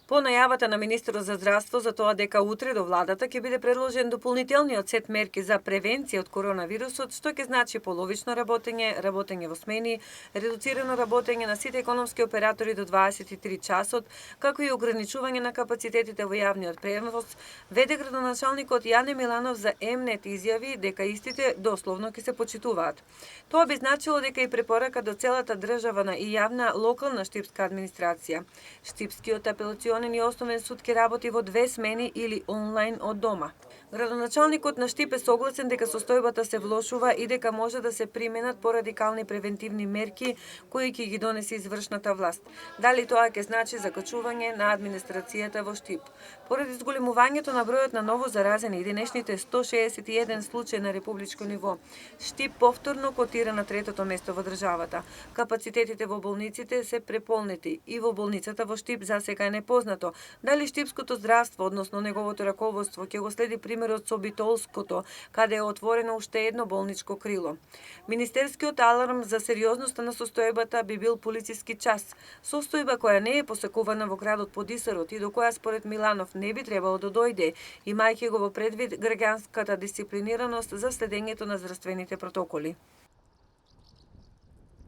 По најавата на министерот за здравство за тоа дека утре до владата ќе биде предложен дополнителниот сет мерки за превенција од коронавирусот, што ќе значи половично работење во смени, редуцирано работење на сите економски оператори до 23 часот, како и ограничување на капацитетите во јавниот превоз, веде градоначалникот Јане Миланов за М-нет изјави дека истите дословно ќе се почитуваат. Тоа би значило дека и препорака до целата државна и јавна локална штипска администрација. Штипскиот апелационен и основен суд ќе работи во 2 смени или онлайн од дома. Градоначалникот на Штип е согласен дека состојбата се влошува и дека може да се применат порадикални превентивни мерки кои ќе ги донесе извршната власт. Дали тоа ќе значи закачување на администрацијата во Штип? Поради зголемувањето на бројот на ново заразени и денешните 161 случаи на републичко ниво, Штип повторно котира на третото место во државата. Капацитетите во болниците се преполнети и во болницата во Штип засега е непознато дали штипското здравство, односно неговото раководство, ќе го следи примерот со Битолското, каде е отворено уште едно болничко крило. Министерскиот аларм за сериозноста на состојбата би бил полициски час, состојба која не е посекувана во градот Подисарот и до која според Миланов не би требало да дојде, имајќи го во предвид граѓанската дисциплинираност за следењето на здравствените протоколи.